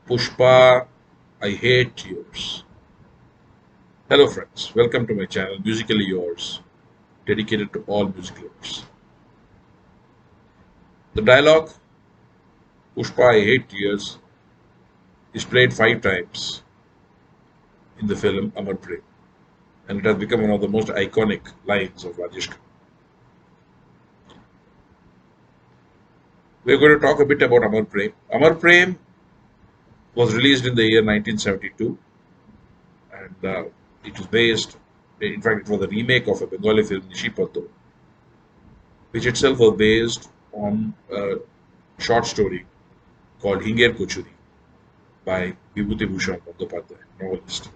Pushpa, I Hate Yours. Hello, friends. Welcome to my channel, Musically Yours, dedicated to all music lovers. The dialogue, Pushpa, I Hate Tears, is played 5 times in the film Amar Prem, and it has become one of the most iconic lines of Rajesh Khanna. We're going to talk a bit about Amar Prem. Amar Prem was released in the year 1972, and it was based, in fact, it was a remake of a Bengali film, Nishipato, which itself was based on a short story called Hinger Kuchuri by Vibhuti Bhushan Bandyopadhyay, novelist.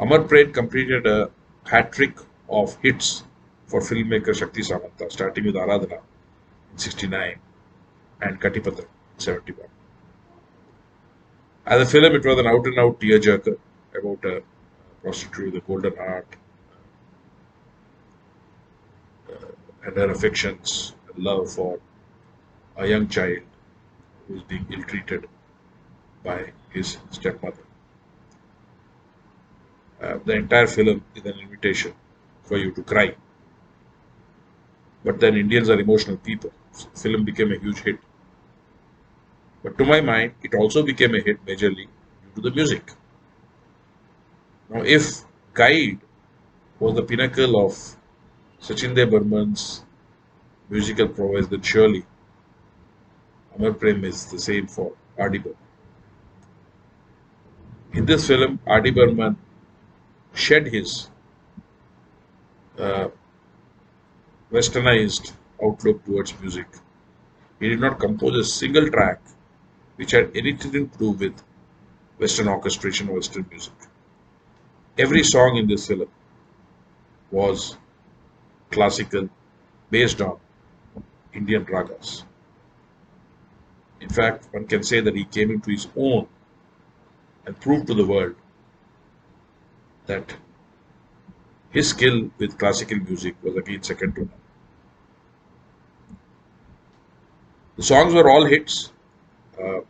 Amar Prem completed a hat trick of hits for filmmaker Shakti Samanta, starting with Aradhana in 69 and Katipatra in 71. As a film, it was an out and out tearjerker about a prostitute with a golden heart and her affections and love for a young child who is being ill treated by his stepmother. The entire film is an invitation for you to cry. But then Indians are emotional people. So the film became a huge hit. But to my mind, it also became a hit majorly due to the music. Now, if Guide was the pinnacle of Sachinde Burman's musical prowess, then surely Amar Prem is the same for R.D. Burman. In this film, R.D. Burman shed his uh, westernized outlook towards music. He did not compose a single track which had anything to do with Western orchestration or Western music. Every song in this film was classical, based on Indian ragas. In fact, one can say that he came into his own and proved to the world that his skill with classical music was again second to none. The songs were all hits. Uh,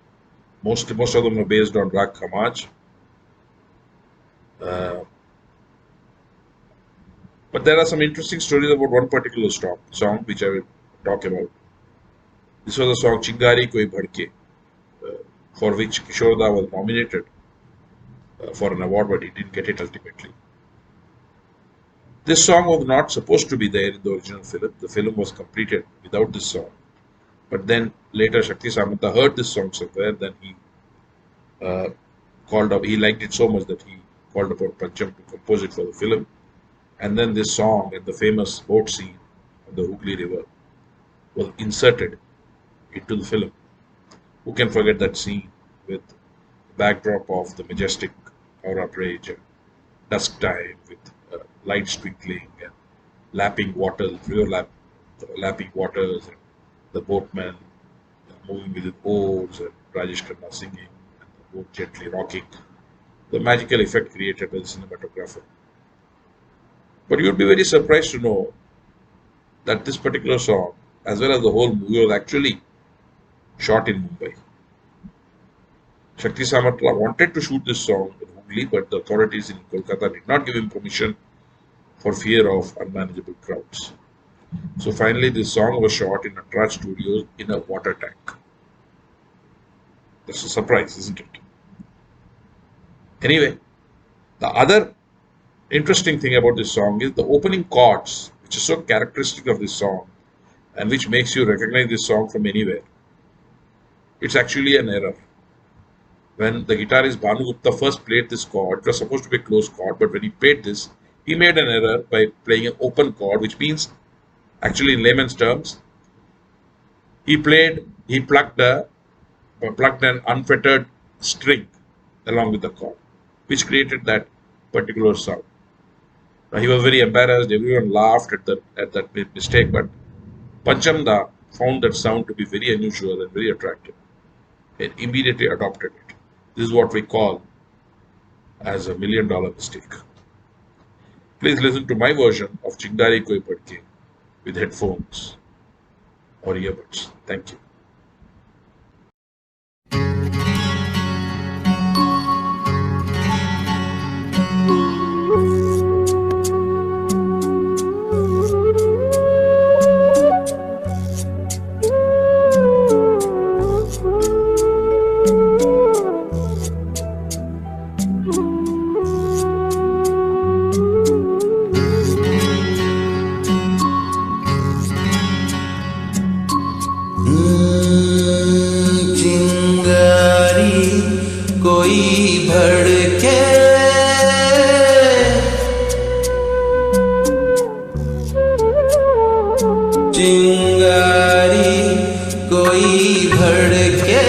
most of them were based on Rag Khamaj. Uh, but there are some interesting stories about one particular song which I will talk about. This was the song Chingari Koi Bhadke, for which Kishorda was nominated for an award, but he didn't get it ultimately. This song was not supposed to be there in the original film. The film was completed without this song. But then later Shakti Samanta heard this song somewhere, then he uh, called up, he liked it so much that he called upon Pancham to compose it for the film. And then this song and the famous boat scene on the Hooghly River was inserted into the film. Who can forget that scene with the backdrop of the majestic Howrah Bridge and dusk time with lights twinkling and lapping waters, lapping waters, and the boatman moving with his oars and Rajesh Khanna singing and the boat gently rocking. The magical effect created by the cinematographer. But you'd be very surprised to know that this particular song, as well as the whole movie, was actually shot in Mumbai. Shakti Samanta wanted to shoot this song in Hooghly, but the authorities in Kolkata did not give him permission for fear of unmanageable crowds. So finally, this song was shot in Natraj Studios in a water tank. That's a surprise, isn't it? Anyway, the other interesting thing about this song is the opening chords, which is so characteristic of this song and which makes you recognize this song from anywhere. It's actually an error. When the guitarist Bhanu Gupta first played this chord, it was supposed to be a closed chord, but when he played this, he made an error by playing an open chord, which means, actually in layman's terms, he plucked an unfettered string along with the chord, which created that particular sound. Now, he was very embarrassed. Everyone laughed at that mistake, but Panchamda found that sound to be very unusual and very attractive, and immediately adopted it. This is what we call as $1 million mistake. Please listen to my version of Chingari Koi Padke with headphones or earbuds. Thank you. भड़के चिंगारी कोई भड़के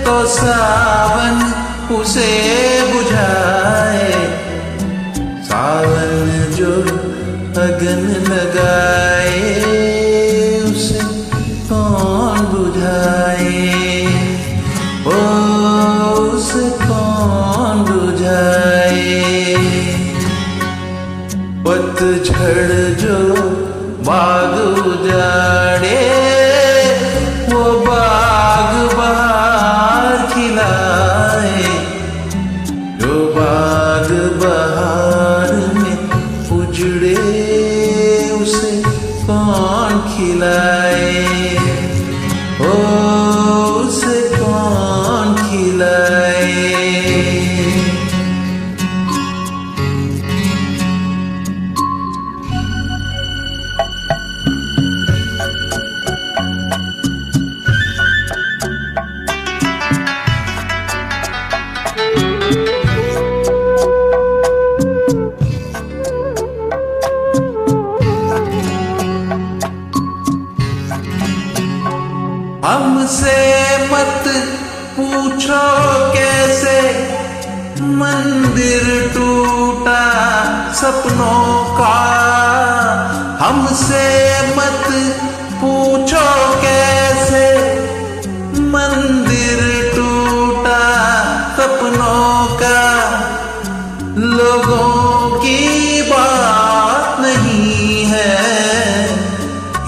तो सावन उसे बुझाए, सावन जो अगन लगाए उसे कौन बुझाए, ओ उसे कौन बुझाए। पतझड़ जो बाग उजाड़े वो बाग बहार खिलाए, जो बाग बहार में उजड़े उसे कौन खिलाए, ओ उसे कौन खिलाए। हमसे मत पूछो कैसे मंदिर टूटा सपनों का, हमसे मत पूछो कैसे मंदिर टूटा सपनों का। लोगों की बात नहीं है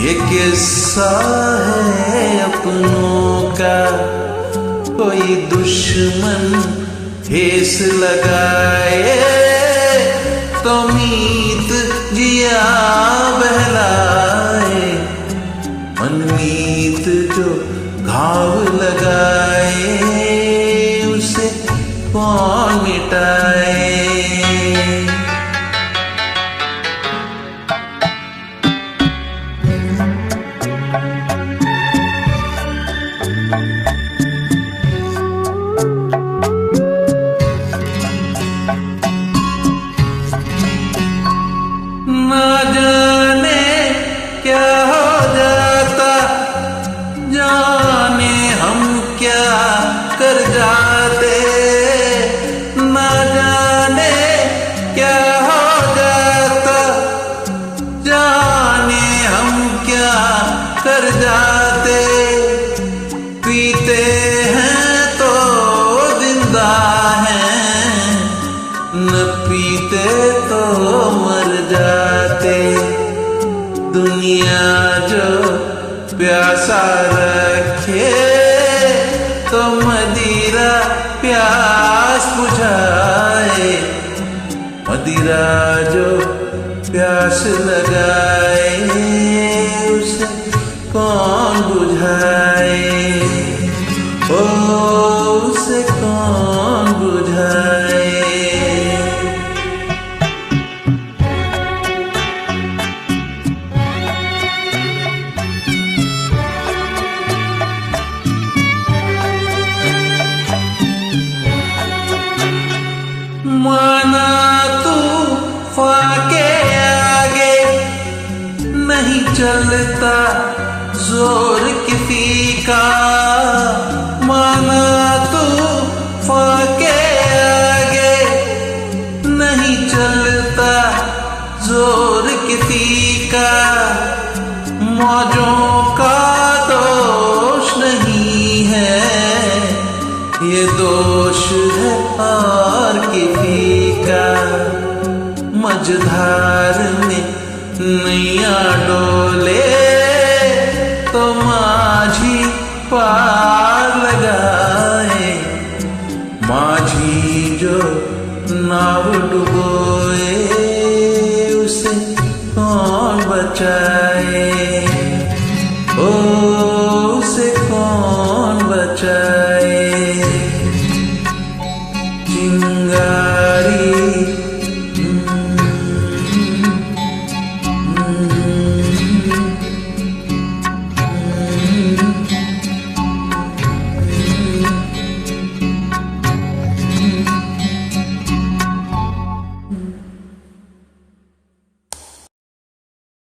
ये किस्सा है अपनों का। कोई दुश्मन ठेस लगाए तो मीत जिया बहलाए, मनमीत जो घाव लगाए उसे कौन मिटाए। ना जाने क्या हो जाता, जाने हम क्या कर जाते, ना जाने क्या हो जाता, जाने हम क्या कर जाते। पीते हैं तो जिंदा हैं, न पीते तो मर जाते। दुनिया जो प्यासा रखे तो मदिरा प्यास बुझाए, मदिरा जो प्यास लगाए उसे कौन बुझाए, ओ उसे कौन बुझाए। माना तूफान के आगे नहीं चलता जोर किसी का, माना तूफान के आगे नहीं चलता जोर किसी का। मौजों का दोष नहीं है ये दोष है और किसी का। मझधार में नैया डोले तो माझी पार लगाए, माझी जो नाव डुबोए उसे कौन बचाए, ओ उसे कौन बचाए। चिंगारी